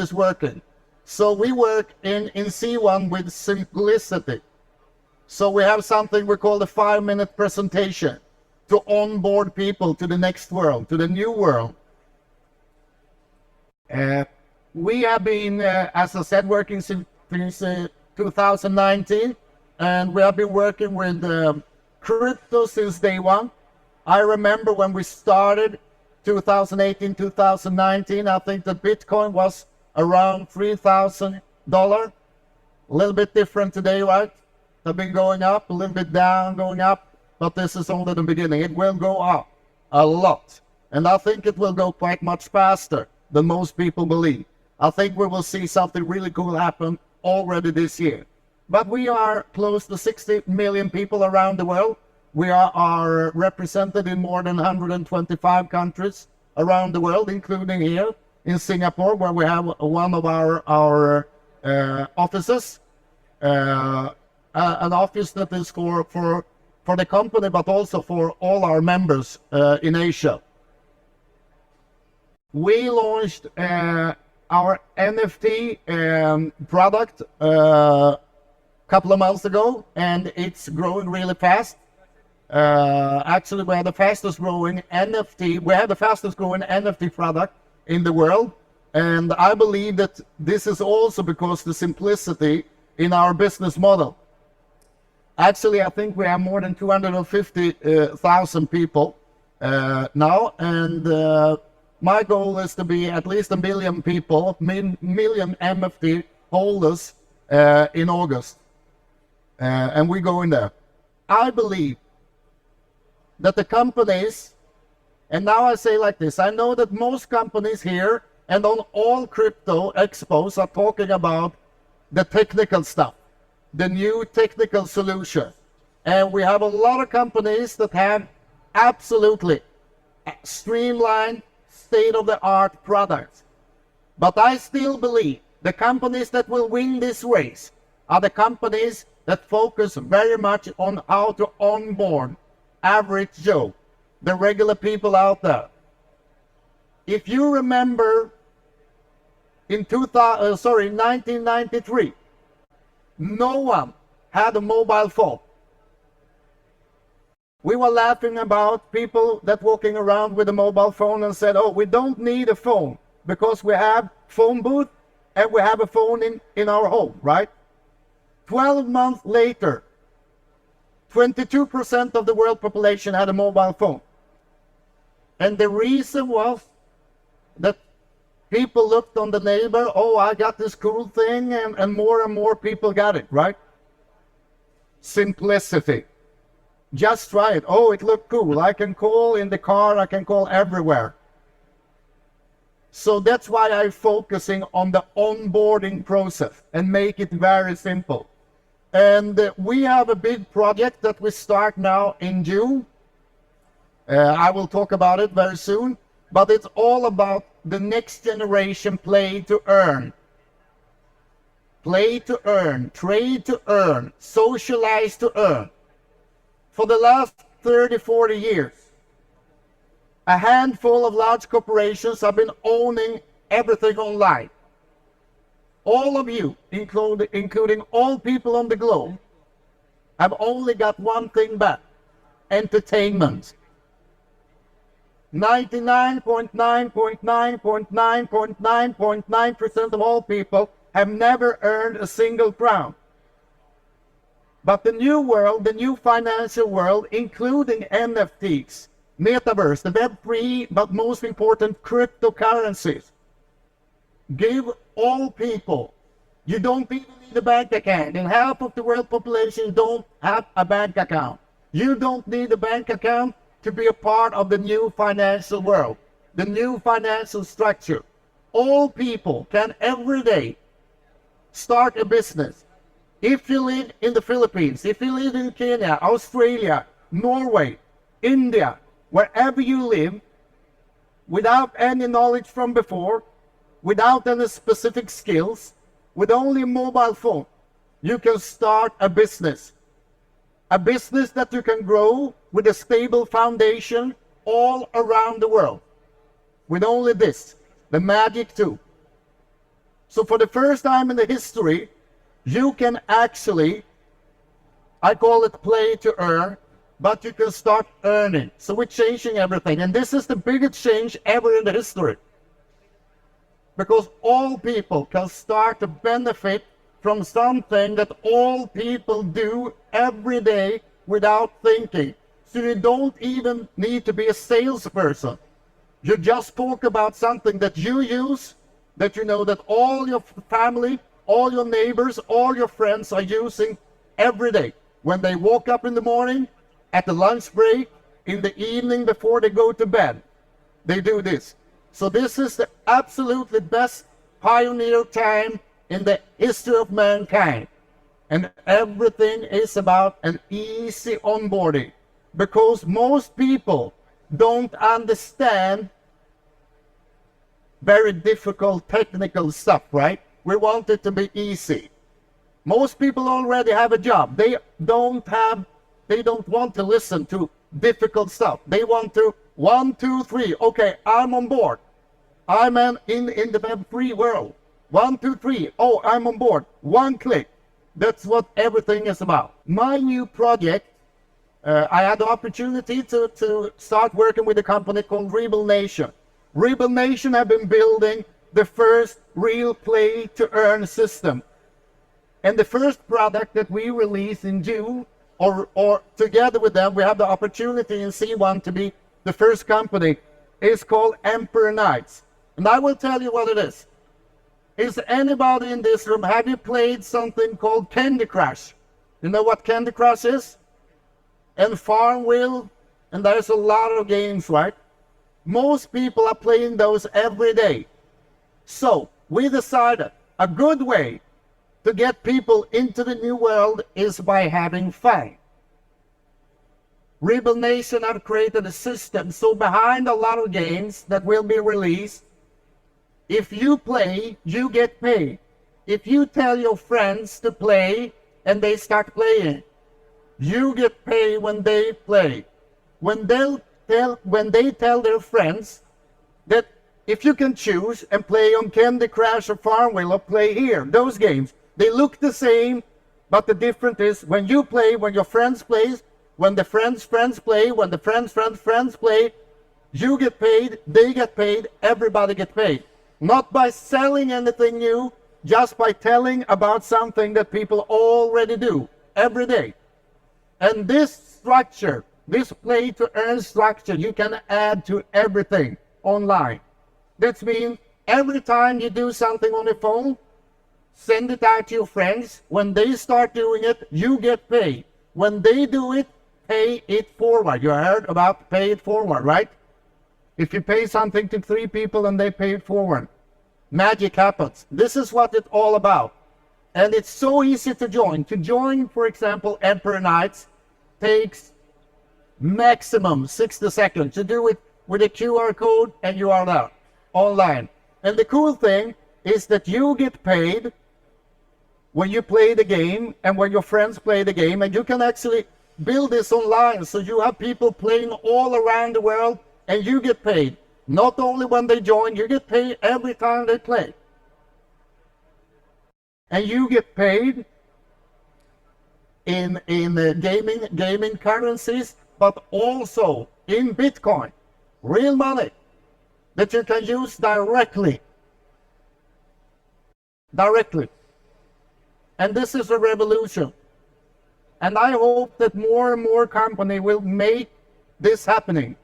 is working. So we work in C1 with simplicity. So we have something we call the 5-minute presentation to onboard people to the next world, to the new world. We have been, as I said, working since 2019, and we have been working with crypto since day one. I remember when we started 2018, 2019, I think the Bitcoin was around $3,000. A little bit different today, right? They've been going up, a little bit down, going up, but this is only the beginning. It will go up a lot, and I think it will go quite much faster than most people believe. I think we will see something really cool happen already this year. But we are close to 60 million people around the world. We are represented in more than 125 countries around the world, including here in Singapore, where we have one of our offices, an office that is for the company, but also for all our members in Asia. We launched our NFT product a couple of months ago, and it's growing really fast. Actually, we have the fastest growing NFT. We have the fastest growing NFT product in the world, and I believe that this is also because the simplicity in our business model. Actually, I think we have more than 250,000 people now, and my goal is to be at least 1 million people, million NFT holders in August, and we go in there. I believe that the companies, and now I say like this, I know that most companies here and on all crypto expos are talking about the technical stuff, the new technical solution. And we have a lot of companies that have absolutely streamlined, state-of-the-art products. But I still believe the companies that will win this race are the companies that focus very much on how to onboard average Joe, the regular people out there. If you remember in 1993, no one had a mobile phone. We were laughing about people that walking around with a mobile phone and said, oh, we don't need a phone because we have phone booth and we have a phone in our home, right? 12 months later, 22% of the world population had a mobile phone. And the reason was that people looked on the neighbor, oh, I got this cool thing, and more people got it, right? Simplicity. Just try it. Oh, it looked cool. I can call in the car, I can call everywhere. So that's why I'm focusing on the onboarding process and make it very simple. And we have a big project that we start now in June. I will talk about it very soon, but it's all about the next generation play to earn. Play to earn, trade to earn, socialize to earn. For the last 30, 40 years, a handful of large corporations have been owning everything online. All of you, including all people on the globe, have only got one thing back: entertainment. 99.9.9.9.9.9% of all people have never earned a single crown. But the new world, the new financial world, including NFTs, metaverse, the Web3, but most important, cryptocurrencies, give all people, you don't even need a bank account. And half of the world population don't have a bank account. You don't need a bank account to be a part of the new financial world, the new financial structure. All people can every day start a business. If you live in the Philippines, if you live in Kenya, Australia, Norway, India, wherever you live, without any knowledge from before, without any specific skills, with only a mobile phone, you can start a business. A business that you can grow with a stable foundation all around the world. With only this, the magic tool. So for the first time in the history, you can actually, I call it play to earn, but you can start earning. So we're changing everything. And this is the biggest change ever in the history. Because all people can start to benefit from something that all people do every day without thinking. So you don't even need to be a salesperson. You just talk about something that you use, that you know that all your family, all your neighbors, all your friends are using every day. When they woke up in the morning, at the lunch break, in the evening before they go to bed, they do this. So this is the absolutely best pioneer time in the history of mankind. And everything is about an easy onboarding. Because most people don't understand very difficult technical stuff, right? We want it to be easy. Most people already have a job. They don't want to listen to difficult stuff. They want to, 1, 2, 3, okay, I'm on board. I'm in the Web3 world. 1, 2, 3, oh, I'm on board. One click. That's what everything is about. My new project, I had the opportunity to start working with a company called Rebel Nation. Rebel Nation have been building the first real play to earn system. And the first product that we release in June, or together with them, we have the opportunity in C1 to be the first company, is called Emperor Nights. And I will tell you what it is. Is anybody in this room, have you played something called Candy Crush? You know what Candy Crush is? And Farmville, and there's a lot of games, right? Most people are playing those every day. So we decided a good way to get people into the new world is by having fun. Rebel Nation have created a system, so behind a lot of games that will be released, if you play, you get paid. If you tell your friends to play and they start playing, you get paid when they play. When they tell their friends that if you can choose and play on Candy Crush or Farmville or play here, those games, they look the same, but the difference is when you play, when your friends play, when the friends play, when the friends play, you get paid, they get paid, everybody gets paid. Not by selling anything new, just by telling about something that people already do every day. And this structure, this play to earn structure, you can add to everything online. That means every time you do something on the phone, send it out to your friends. When they start doing it, you get paid. When they do it, pay it forward. You heard about pay it forward, right? If you pay something to 3 people and they pay it forward, magic happens. This is what it's all about. And it's so easy to join. To join, for example, Emperor Nights takes maximum 60 seconds. To do it with a QR code and you are there, online. And the cool thing is that you get paid when you play the game and when your friends play the game, and you can actually build this online. So you have people playing all around the world and you get paid. Not only when they join, you get paid every time they play. And you get paid in gaming currencies, but also in Bitcoin, real money that you can use directly. And this is a revolution. And I hope that more and more companies will make this happening.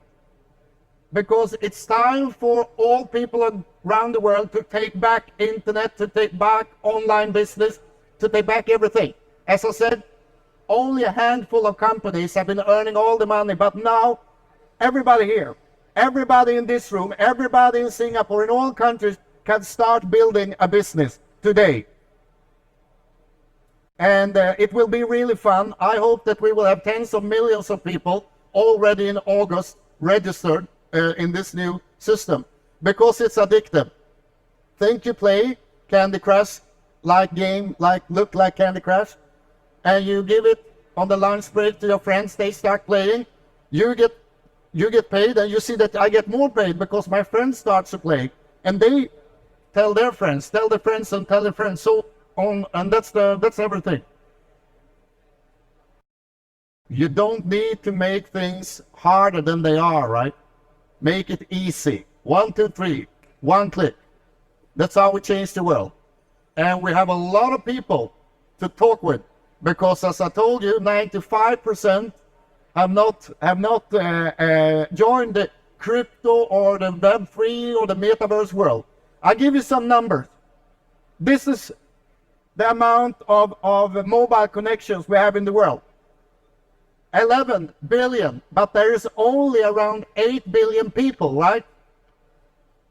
Because it's time for all people around the world to take back internet, to take back online business, to take back everything. As I said, only a handful of companies have been earning all the money, but now everybody here, everybody in this room, everybody in Singapore, in all countries can start building a business today. And it will be really fun. I hope that we will have tens of millions of people already in August registered in this new system, because it's addictive. Think you play Candy Crush like game, look like Candy Crush, and you give it on the lunch break to your friends, they start playing, you get paid, and you see that I get more paid because my friends start to play, and they tell their friends, tell their friends, and tell their friends. So on, and that's everything. You don't need to make things harder than they are, right? Make it easy. 1, 2, 3, one click. That's how we change the world. And we have a lot of people to talk with, because as I told you, 95% have not joined the crypto or the Web3 or the metaverse world. I'll give you some numbers. This is the amount of mobile connections we have in the world. 11 billion, but there is only around 8 billion people, right?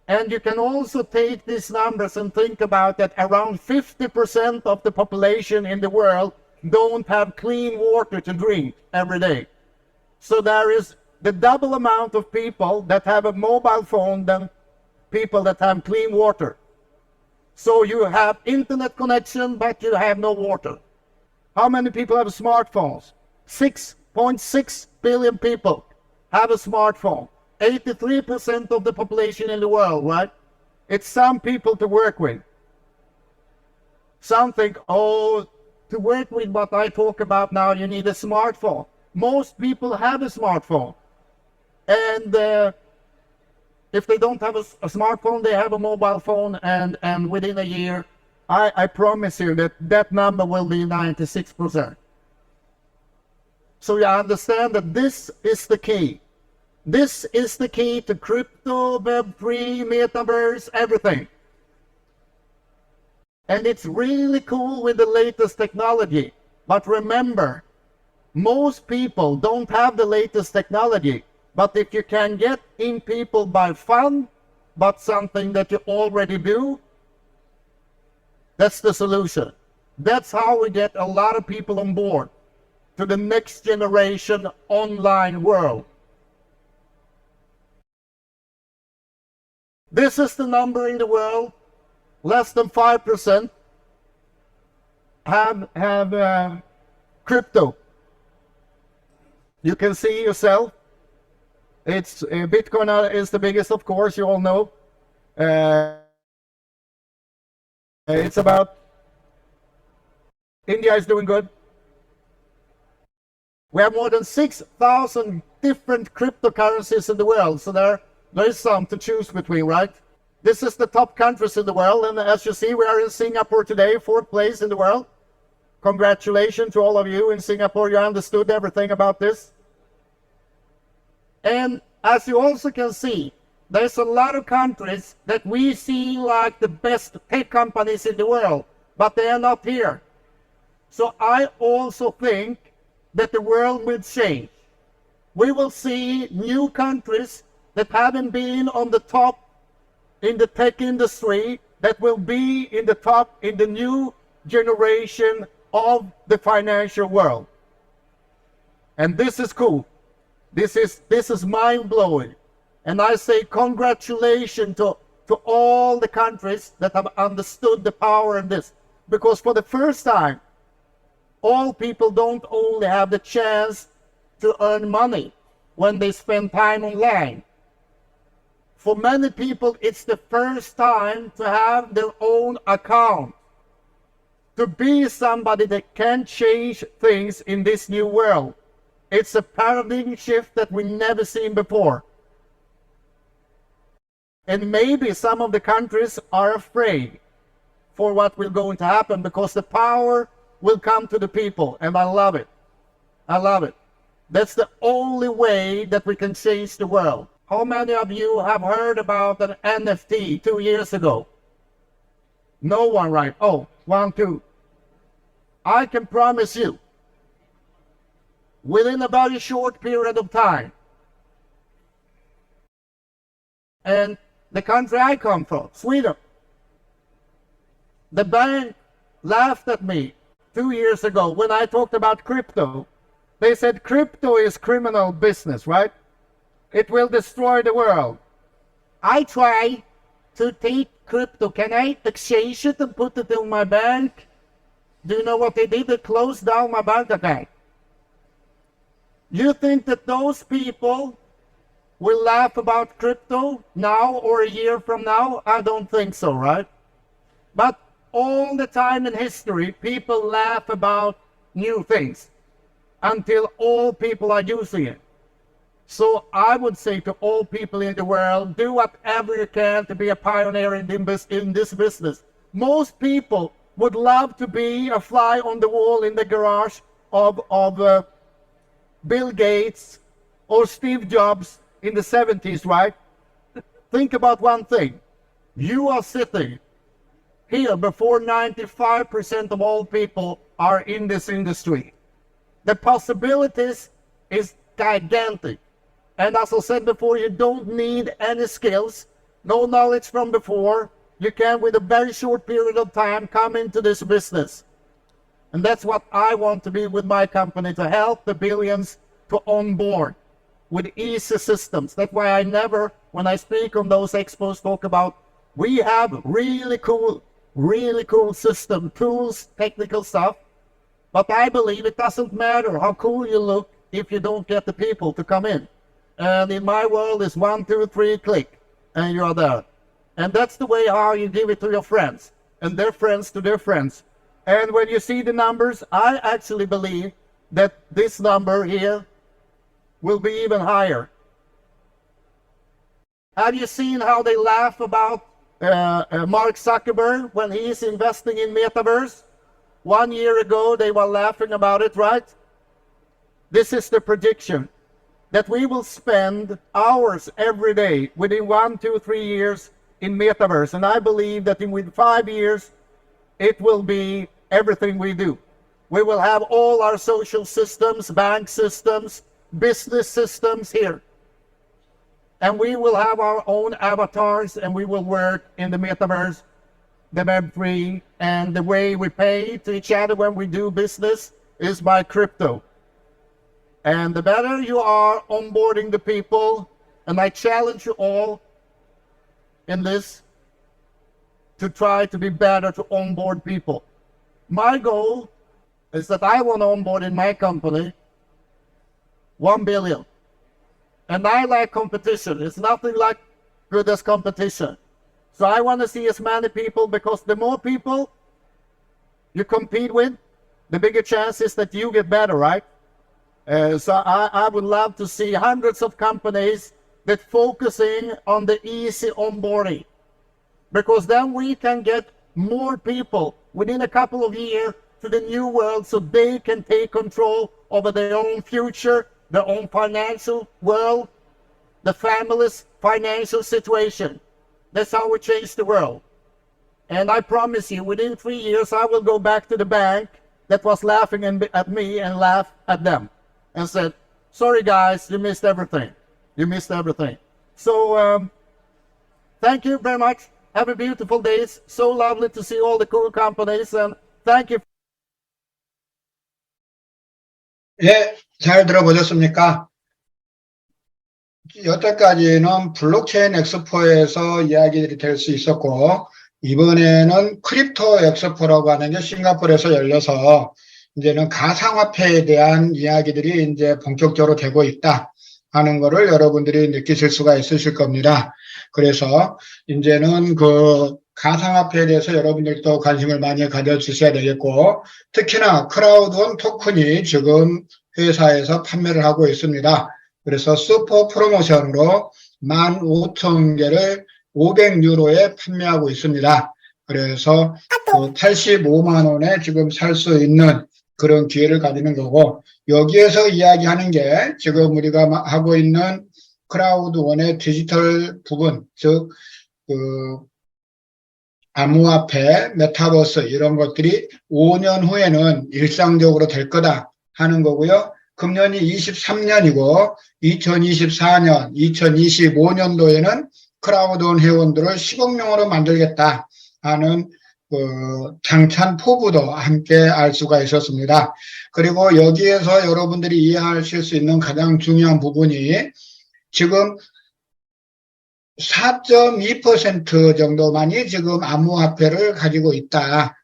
And you can also take these numbers and think about that around 50% of the population in the world don't have clean water to drink every day. So there is the double amount of people that have a mobile phone than people that have clean water. So you have internet connection, but you have no water. How many people have smartphones? 6.6 billion people have a smartphone. 83% of the population in the world, right? It's some people to work with. Some think, oh, to work with what I talk about now, you need a smartphone. Most people have a smartphone. And if they don't have a smartphone, they have a mobile phone. And within a year, I promise you that number will be 96%. So you understand that this is the key. This is the key to crypto, Web3, metaverse, everything. And it's really cool with the latest technology. But remember, most people don't have the latest technology. But if you can get in people by fun, but something that you already do, that's the solution. That's how we get a lot of people on board to the next generation online world. This is the number in the world. Less than 5% have crypto. You can see yourself. It's Bitcoin is the biggest, of course, you all know. It's about, India is doing good. We have more than 6,000 different cryptocurrencies in the world, so there is some to choose between, right? This is the top countries in the world, and as you see, we are in Singapore today, 4th place in the world. Congratulations to all of you in Singapore, you understood everything about this. And as you also can see, there's a lot of countries that we see like the best tech companies in the world, but they are not here. So I also think that the world will change. We will see new countries that haven't been on the top in the tech industry that will be in the top in the new generation of the financial world. And this is cool. This is mind-blowing. And I say congratulations to all the countries that have understood the power in this. Because for the first time, all people don't only have the chance to earn money when they spend time online. For many people, it's the first time to have their own account. To be somebody that can change things in this new world. It's a paradigm shift that we've never seen before. And maybe some of the countries are afraid for what will going to happen because the power will come to the people. And I love it. I love it. That's the only way that we can change the world. How many of you have heard about an NFT 2 years ago? No one, right? Oh, 1, 2. I can promise you, within a very short period of time, and the country I come from, Sweden, the bank laughed at me 2 years ago when I talked about crypto. They said crypto is criminal business, right? It will destroy the world. I try to take crypto. Can I exchange it and put it in my bank? Do you know what they did? They closed down my bank account. You think that those people will laugh about crypto now or a year from now? I don't think so, right? But all the time in history, people laugh about new things until all people are using it. So I would say to all people in the world, do whatever you can to be a pioneer in this business. Most people would love to be a fly on the wall in the garage of Bill Gates or Steve Jobs in the 70s, right? Think about one thing. You are sitting here before 95% of all people are in this industry. The possibilities is gigantic. And as I said before, you don't need any skills, no knowledge from before. You can, with a very short period of time, come into this business. And that's what I want to be with my company, to help the billions to onboard with easy systems. That's why I never, when I speak on those expos, talk about we have really cool system, tools, technical stuff. But I believe it doesn't matter how cool you look if you don't get the people to come in. And in my world, it's 1, 2, 3, click, and you're there. And that's the way how you give it to your friends, and their friends to their friends. And when you see the numbers, I actually believe that this number here will be even higher. Have you seen how they laugh about Mark Zuckerberg when he's investing in metaverse? 1 year ago, they were laughing about it, right? This is the prediction, that we will spend hours every day within 1, 2, 3 years in metaverse. And I believe that within 5 years, it will be everything we do. We will have all our social systems, bank systems, business systems here. And we will have our own avatars, and we will work in the metaverse, the Web3, and the way we pay to each other when we do business is by crypto. And the better you are onboarding the people, and I challenge you all in this to try to be better to onboard people. My goal is that I want to onboard in my company 1 billion. And I like competition. It's nothing like good as competition. So I want to see as many people, because the more people you compete with, the bigger chance is that you get better, right? So I would love to see hundreds of companies that focusing on the easy onboarding, because then we can get more people within a couple of years to the new world, so they can take control over their own future, their own financial world, the family's financial situation. That's how we change the world. And I promise you, within 3 years, I will go back to the bank that was laughing at me and laugh at them and said, sorry guys, you missed everything. You missed everything. So thank you very much. Have a beautiful day. It's so lovely to see all the cool companies, and thank you. 예, 잘 들어보셨습니까? 여태까지는 블록체인 엑스포에서 이야기들이 될 수 있었고, 이번에는 크립토 엑스포라고 하는 게 싱가포르에서 열려서 이제는 가상화폐에 대한 이야기들이 이제 본격적으로 되고 있다 하는 거를 여러분들이 느끼실 수가 있으실 겁니다. 그래서 이제는 그 가상화폐에 대해서 여러분들도 관심을 많이 가져주셔야 되겠고, 특히나 크라우드1 토큰이 지금 회사에서 판매를 하고 있습니다. 그래서 슈퍼 프로모션으로 15,000개를 500유로에 판매하고 있습니다. 그래서 그 85만 원에 지금 살 수 있는 그런 기회를 가지는 거고, 여기에서 이야기하는 게 지금 우리가 하고 있는 크라우드1의 디지털 부분, 즉 그 암호화폐, 메타버스 이런 것들이 5년 후에는 일상적으로 될 거다 하는 거고요. 금년이 23년이고 2024년, 2025년도에는 크라우드1 회원들을 10억 명으로 만들겠다 하는 장찬 포부도 함께 알 수가 있었습니다. 그리고 여기에서 여러분들이 이해하실 수 있는 가장 중요한 부분이 지금 4.2% 정도만이 지금 암호화폐를 가지고 있다.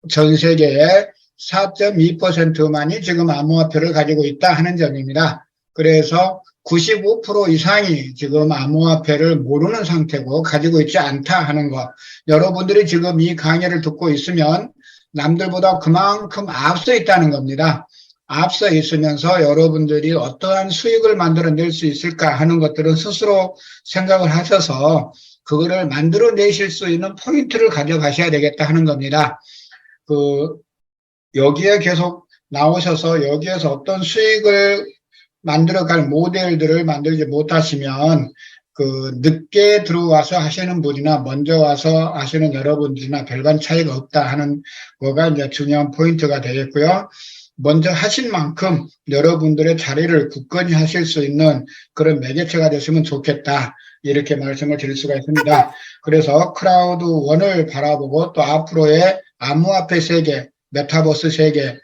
전 세계에 4.2%만이 지금 암호화폐를 가지고 있다 하는 점입니다. 그래서 95% 이상이 지금 암호화폐를 모르는 상태고 가지고 있지 않다 하는 것. 여러분들이 지금 이 강의를 듣고 있으면 남들보다 그만큼 앞서 있다는 겁니다. 앞서 있으면서 여러분들이 어떠한 수익을 만들어낼 수 있을까 하는 것들은 스스로 생각을 하셔서 그거를 만들어내실 수 있는 포인트를 가져가셔야 되겠다 하는 겁니다. 여기에 계속 나오셔서 여기에서 어떤 수익을 만들어갈 모델들을 만들지 못하시면 늦게 들어와서 하시는 분이나 먼저 와서 하시는 여러분들이나 별반 차이가 없다 하는 거가 이제 중요한 포인트가 되겠고요. 먼저 하신 만큼 여러분들의 자리를 굳건히 하실 수 있는 그런 매개체가 됐으면 좋겠다. 이렇게 말씀을 드릴 수가 있습니다. 그래서 크라우드1을 바라보고 또 앞으로의 암호화폐 세계, 메타버스 세계,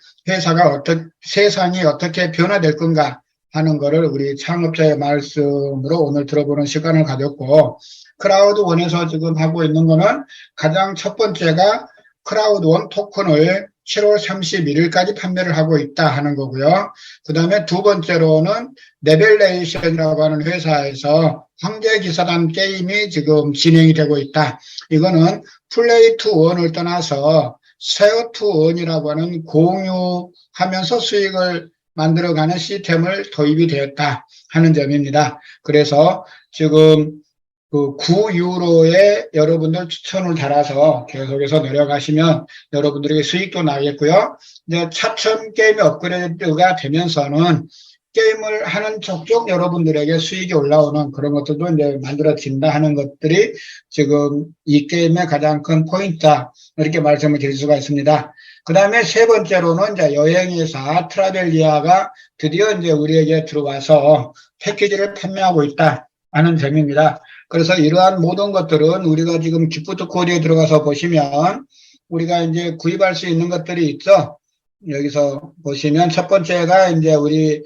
세상이 어떻게 변화될 건가 하는 거를 우리 창업자의 말씀으로 오늘 들어보는 시간을 가졌고, 크라우드1에서 지금 하고 있는 거는 가장 첫 번째가 크라우드1 토큰을 7월 31일까지 판매를 하고 있다 하는 거고요. 그 다음에 두 번째로는 레벨레이션이라고 하는 회사에서 황제기사단 게임이 지금 진행이 되고 있다. 이거는 플레이 투 원을 떠나서 쉐어 투 원이라고 하는 공유하면서 수익을 만들어가는 시스템을 도입이 되었다 하는 점입니다. 그래서 지금 9유로에 여러분들 추천을 달아서 계속해서 내려가시면 여러분들에게 수익도 나겠고요. 이제 차츰 게임이 업그레이드가 되면서는 게임을 하는 족족 여러분들에게 수익이 올라오는 그런 것들도 이제 만들어진다 하는 것들이 지금 이 게임의 가장 큰 포인트다. 이렇게 말씀을 드릴 수가 있습니다. 그 다음에 세 번째로는 이제 여행회사 트라벨리아가 드디어 이제 우리에게 들어와서 패키지를 판매하고 있다 하는 점입니다. 그래서 이러한 모든 것들은 우리가 지금 기프트 코드에 들어가서 보시면 우리가 이제 구입할 수 있는 것들이 있죠. 여기서 보시면 첫 번째가 이제 우리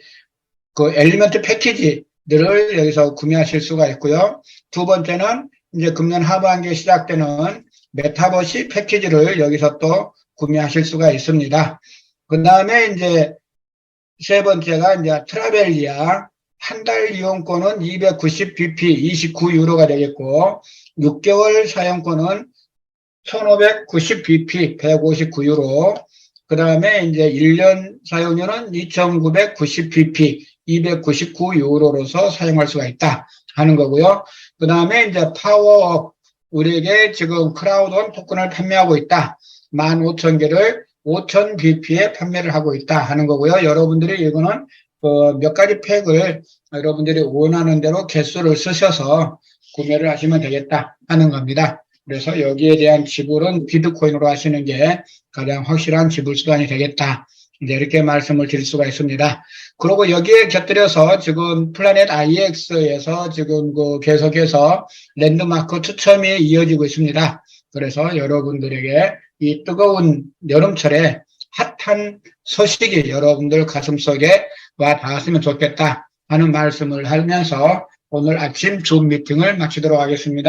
엘리먼트 패키지들을 여기서 구매하실 수가 있고요. 두 번째는 이제 금년 하반기에 시작되는 메타버시 패키지를 여기서 또 구매하실 수가 있습니다. 그 다음에 이제 세 번째가 이제 트라벨리아 한 달 이용권은 290bp 29유로가 되겠고 6개월 사용권은 1590bp 159유로 그 다음에 이제 1년 사용료는 2990bp 299유로로서 사용할 수가 있다 하는 거고요. 그 다음에 이제 파워업 우리에게 지금 크라우드1 토큰을 판매하고 있다. 15,000개를 5000bp에 판매를 하고 있다 하는 거고요. 여러분들이 이거는 몇 가지 팩을 여러분들이 원하는 대로 개수를 쓰셔서 구매를 하시면 되겠다 하는 겁니다. 그래서 여기에 대한 지불은 비트코인으로 하시는 게 가장 확실한 지불 수단이 되겠다. 이제 이렇게 말씀을 드릴 수가 있습니다. 그리고 여기에 곁들여서 지금 플래닛 IX에서 지금 계속해서 랜드마크 추첨이 이어지고 있습니다. 그래서 여러분들에게 이 뜨거운 여름철에 핫한 소식이 여러분들 가슴속에 와 닿았으면 좋겠다 하는 말씀을 하면서 오늘 아침 줌 미팅을 마치도록 하겠습니다.